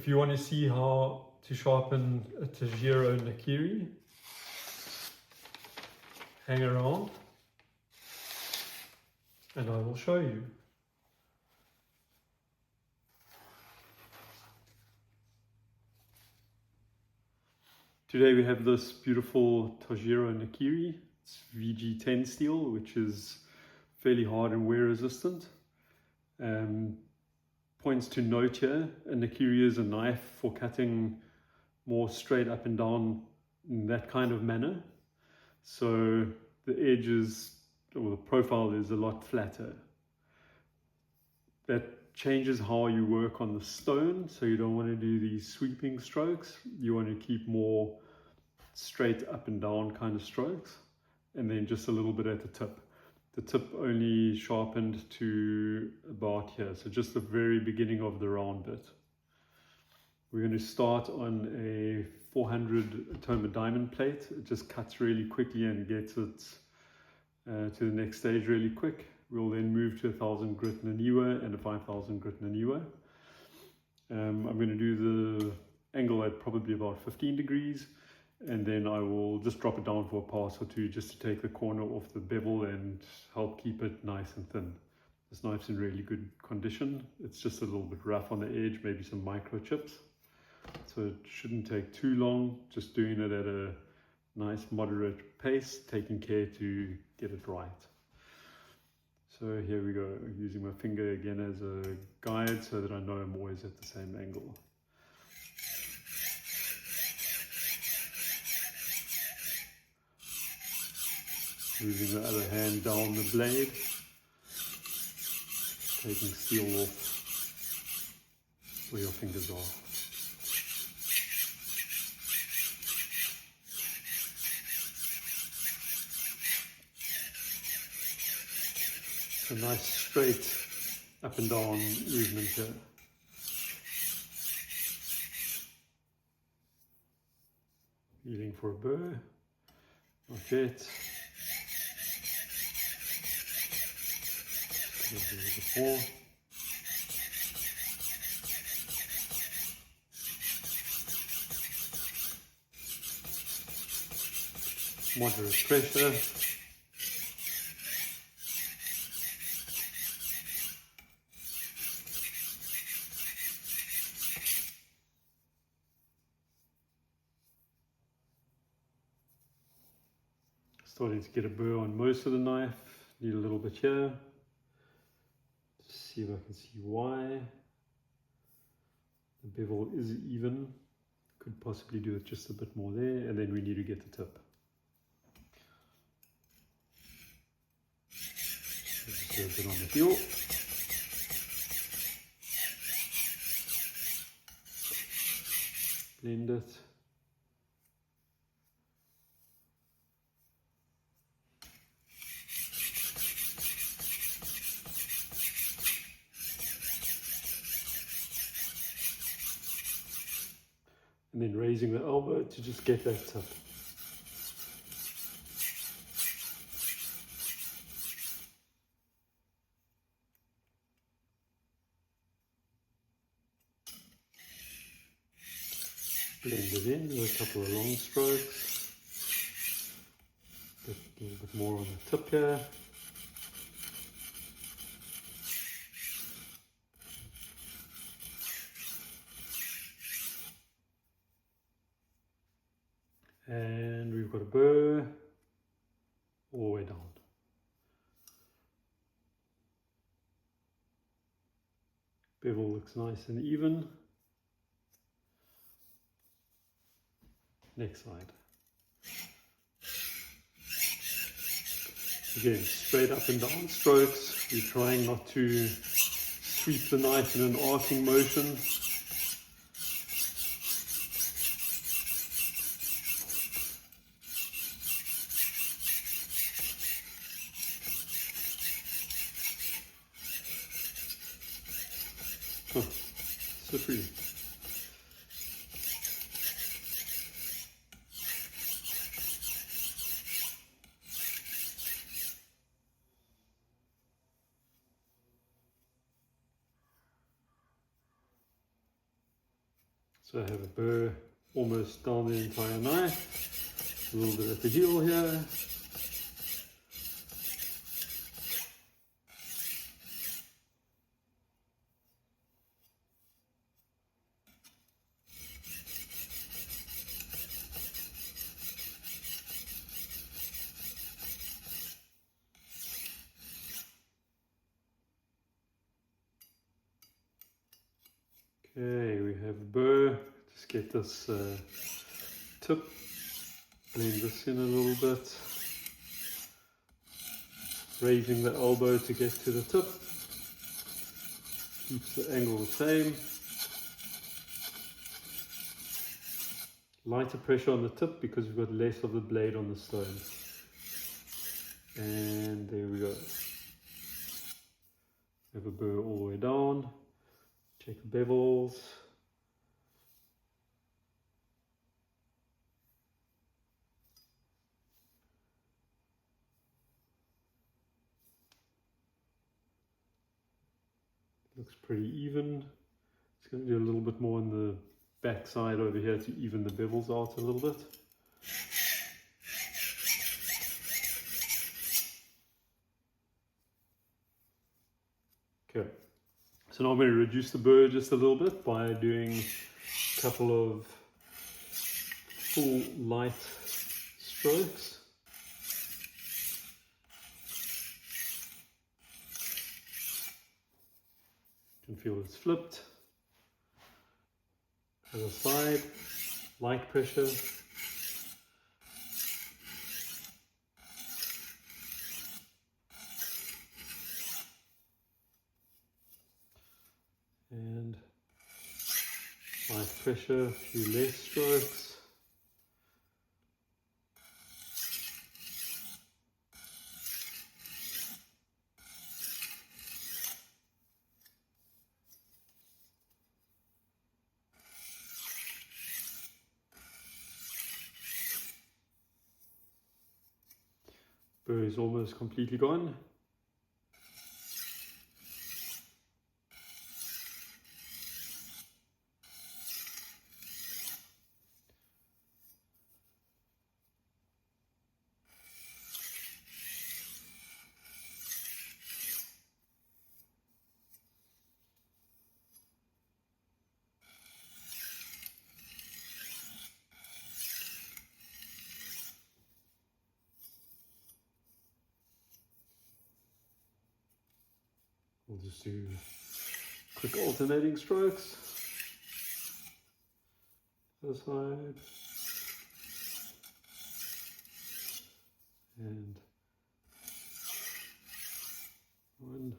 if you want to see how to sharpen a Tojiro Nakiri, hang around and I will show you. Today we have this beautiful Tojiro Nakiri. It's VG10 steel, which is fairly hard and wear resistant. Points to note here, a Nakiri is a knife for cutting more straight up and down in that kind of manner. So the edges, or the profile is a lot flatter. That changes how you work on the stone, so you don't want to do these sweeping strokes. You want to keep more straight up and down kind of strokes, and then just a little bit at the tip. The tip only sharpened to about here, so just the very beginning of the round bit. We're going to start on a 400 Atoma diamond plate. It just cuts really quickly and gets it to the next stage really quick. We'll then move to a 1000 grit Naniwa and a 5000 grit Naniwa. I'm going to do the angle at probably about 15 degrees. And then I will just drop it down for a pass or two just to take the corner off the bevel and help keep it nice and thin. This knife's in really good condition. It's just a little bit rough on the edge, maybe some micro chips. So it shouldn't take too long, just doing it at a nice moderate pace, taking care to get it right. So here we go, using my finger again as a guide so that I know I'm always at the same angle. Moving the other hand down the blade, taking steel off where your fingers are. It's a nice straight up and down movement here. Feeling for a burr, not yet. Before. Moderate pressure. Starting to get a burr on most of the knife. Need a little bit here. See if I can see why. The bevel is even. Could possibly do it just a bit more there, and then we need to get the tip. Just a bit on the heel. Blend it. And then raising the elbow to just get that tip. Blend it in with a couple of long strokes. A little bit more on the tip here. And we've got a burr all the way down. Bevel looks nice and even. Next side. Again, straight up and down strokes. We're trying not to sweep the knife in an arcing motion. Slippery. So I have a burr almost down the entire knife, a little bit at the heel here. Okay, we have burr. Just get this tip, blend this in a little bit, raising the elbow to get to the tip, keeps the angle the same. Lighter pressure on the tip because we've got less of the blade on the stone. And there we go. Have a burr all the way down. Check the bevels. Looks pretty even. It's going to do a little bit more on the back side over here to even the bevels out a little bit. Okay, so now I'm going to reduce the burr just a little bit by doing a couple of full light strokes. You can feel it's flipped. Other side, light pressure. And light pressure, a few less strokes. Burr is almost completely gone. We'll just do quick alternating strokes. Other side. And one.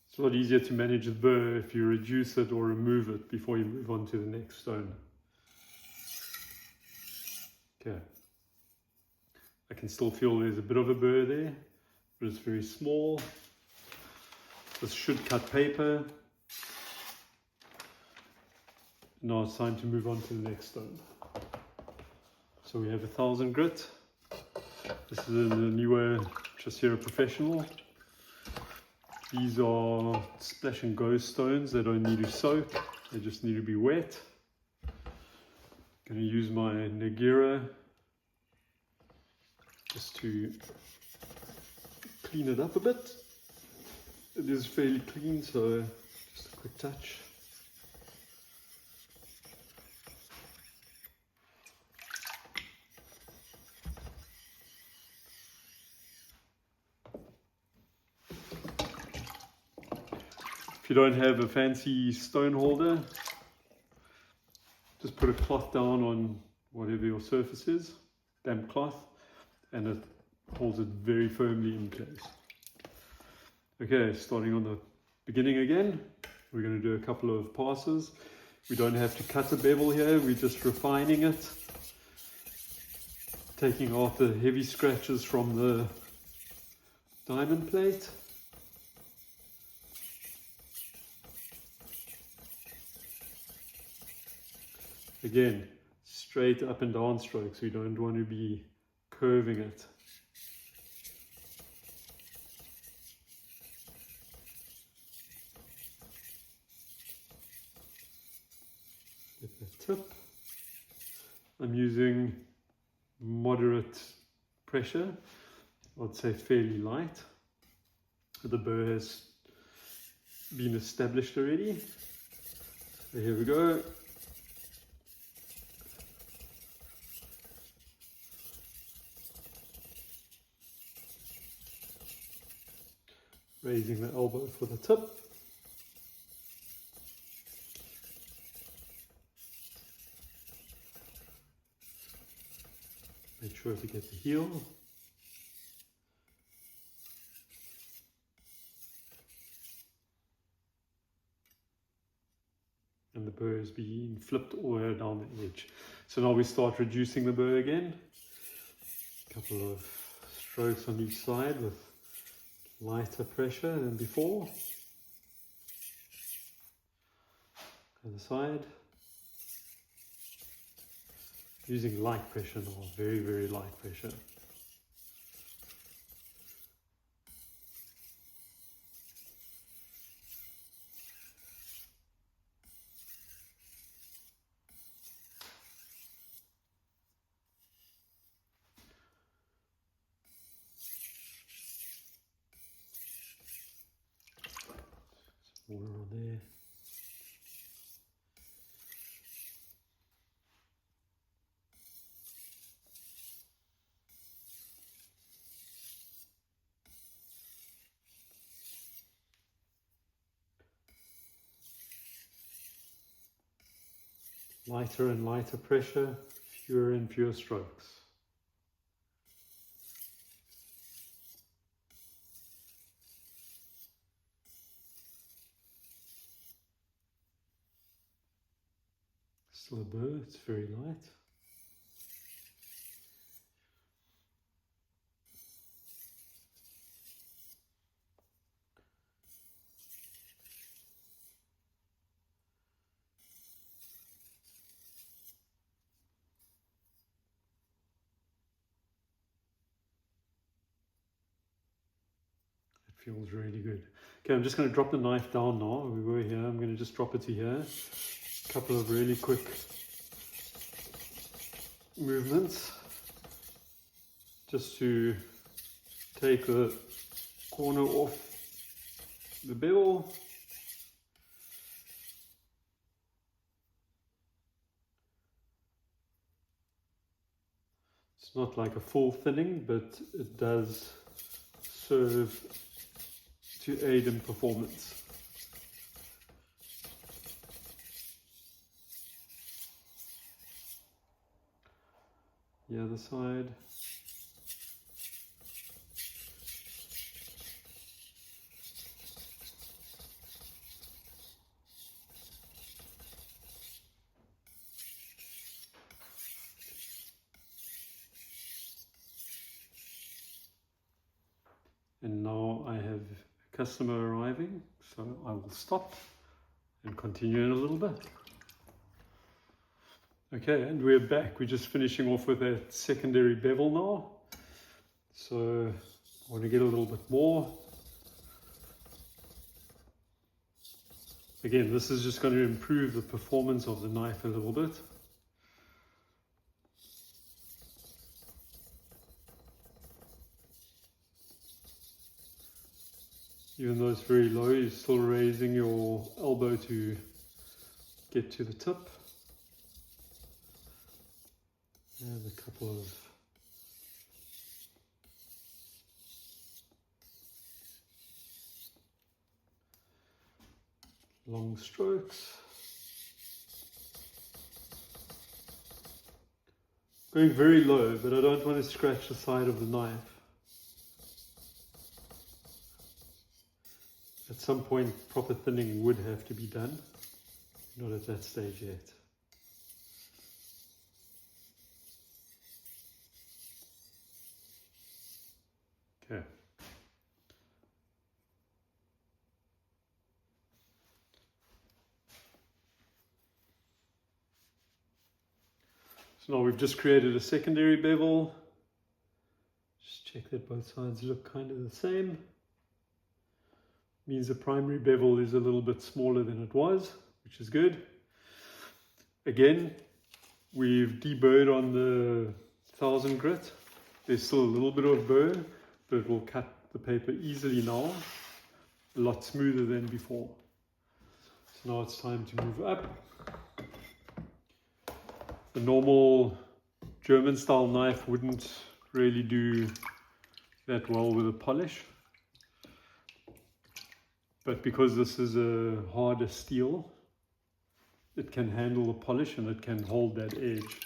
It's a lot easier to manage the burr if you reduce it or remove it before you move on to the next stone. Okay, I can still feel there's a bit of a burr there, but it's very small. This should cut paper. Now it's time to move on to the next stone. So we have 1000 grit. This is a Naniwa Tojiro Professional. These are splash and go stones. They don't need to soak, they just need to be wet. Going to use my Naniwa just to clean it up a bit. It is fairly clean, so just a quick touch. If you don't have a fancy stone holder, just put a cloth down on whatever your surface is, damp cloth, and it holds it very firmly in place. Okay, starting on the beginning again, we're going to do a couple of passes. We don't have to cut a bevel here, we're just refining it, taking out the heavy scratches from the diamond plate. Again, straight up and down strokes, we don't want to be curving it. tip. I'm using moderate pressure, I'd say fairly light. The burr has been established already. So here we go. Raising the elbow for the tip. Make sure to get the heel. And the burr is being flipped all the way down the edge. So now we start reducing the burr again. A couple of strokes on each side with lighter pressure than before. Other side. Using light pressure now, very, very light pressure. More on there. Lighter and lighter pressure, fewer and fewer strokes. Still a burr, it's very light. Feels really good. Okay, I'm just going to drop the knife down now. We were here. I'm going to just drop it to here. A couple of really quick movements just to take the corner off the bevel. It's not like a full thinning, but it does serve to aid in performance. The other side. And now I have a customer arriving, so I will stop and continue in a little bit. Okay, and we're back. We're just finishing off with that secondary bevel now. So I want to get a little bit more. Again, this is just going to improve the performance of the knife a little bit. Even though it's very low, you're still raising your elbow to get to the tip. And a couple of long strokes. Going very low, but I don't want to scratch the side of the knife. At some point, proper thinning would have to be done. Not at that stage yet. Okay. So now we've just created a secondary bevel. Just check that both sides look kind of the same. Means the primary bevel is a little bit smaller than it was, which is good. Again, we've deburred on the 1000 grit. There's still a little bit of burr, but it will cut the paper easily now, a lot smoother than before. So now it's time to move up. The normal German style knife wouldn't really do that well with a polish, but because this is a harder steel, it can handle the polish and it can hold that edge.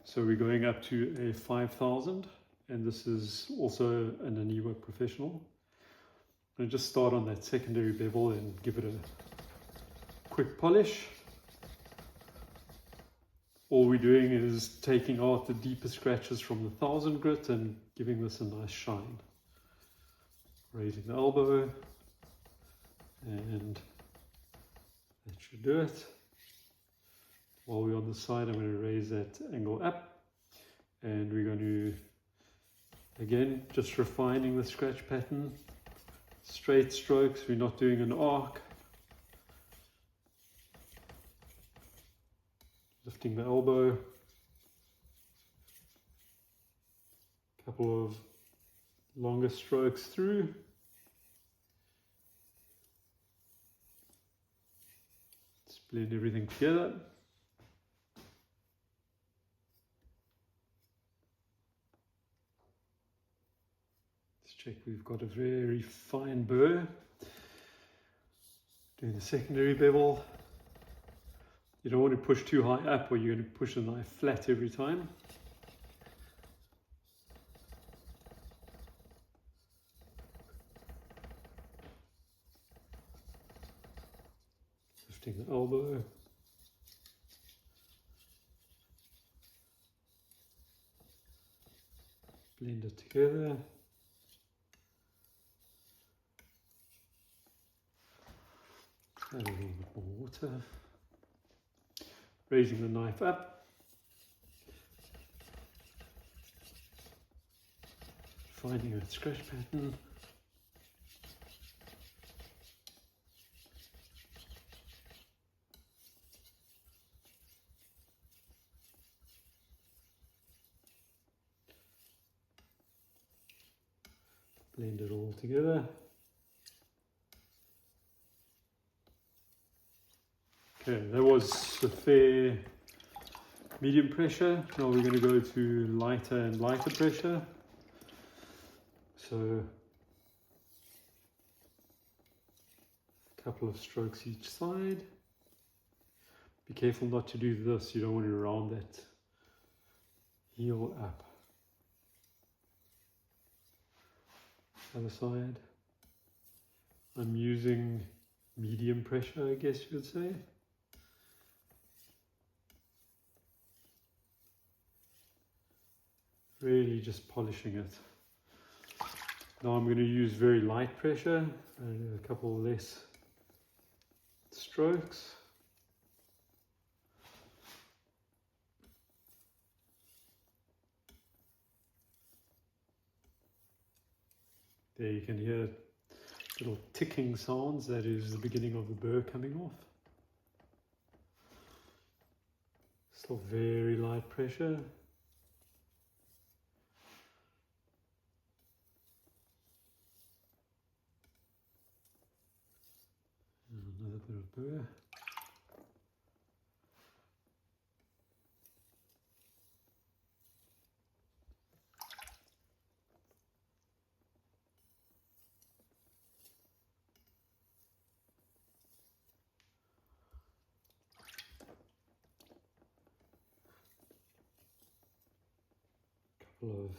So we're going up to a 5000, and this is also a Naniwa Professional. I'm going to just start on that secondary bevel and give it a quick polish. All we're doing is taking out the deeper scratches from the 1000 grit and giving this a nice shine. Raising the elbow, and that should do it. While we're on the side, I'm going to raise that angle up, and we're going to, again, just refining the scratch pattern. Straight strokes, we're not doing an arc. Lifting the elbow. Couple of longer strokes through. Let's blend everything together. Check we've got a very fine burr. Doing the secondary bevel. You don't want to push too high up or you're going to push the knife flat every time. Lifting the elbow. Blend it together. Add a little bit more water. Raising the knife up. Finding that scratch pattern. Blend it all together. Okay, that was a fair medium pressure. Now we're going to go to lighter and lighter pressure. So a couple of strokes each side. Be careful not to do this, you don't want to round that heel up. Other side. I'm using medium pressure, I guess you would say. Really just polishing it. Now I'm going to use very light pressure and a couple less strokes. There you can hear little ticking sounds. That is the beginning of the burr coming off. Still very light pressure. Another bit of burr. Couple of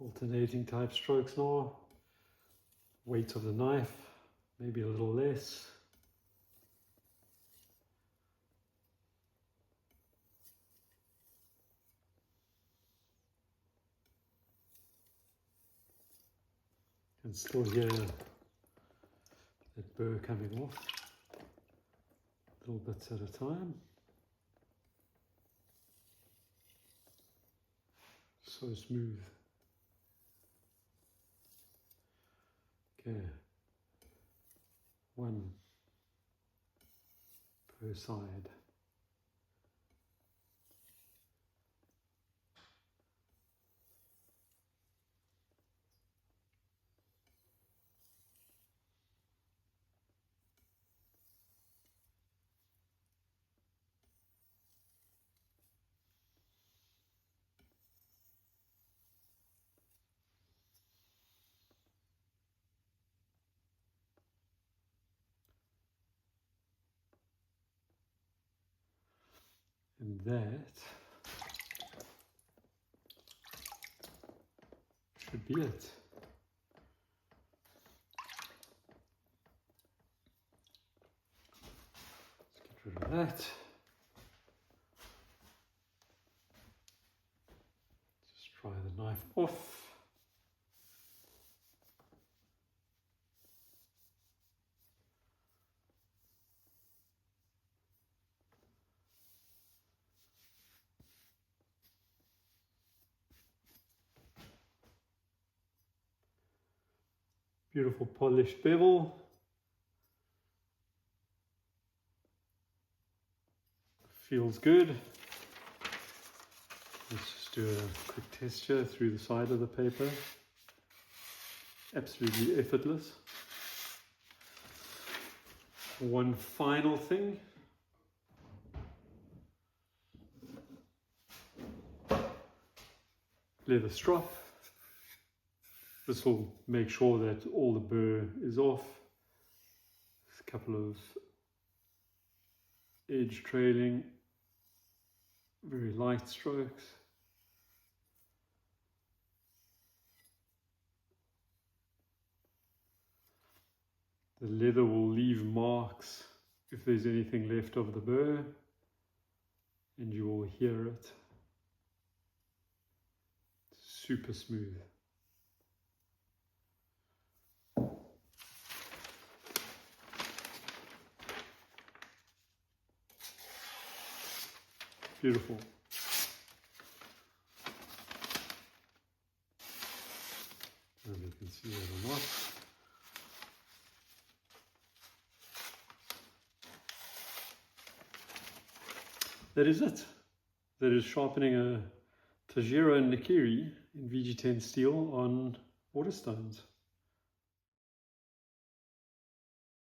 alternating type strokes now. Weight of the knife, maybe a little less. And still hear that burr coming off, little bits at a time. So smooth. Okay, one per per side. And that should be it. Let's get rid of that. Just try the knife off. Beautiful polished bevel. Feels good. Let's just do a quick test here through the side of the paper. Absolutely effortless. One final thing. Leather strop. This will make sure that all the burr is off. There's a couple of edge trailing, very light strokes. The leather will leave marks if there's anything left of the burr, and you will hear it. Super smooth. Beautiful. I don't know if you can see that or not. That is it. That is sharpening a Tojiro Nakiri in VG10 steel on Waterstones.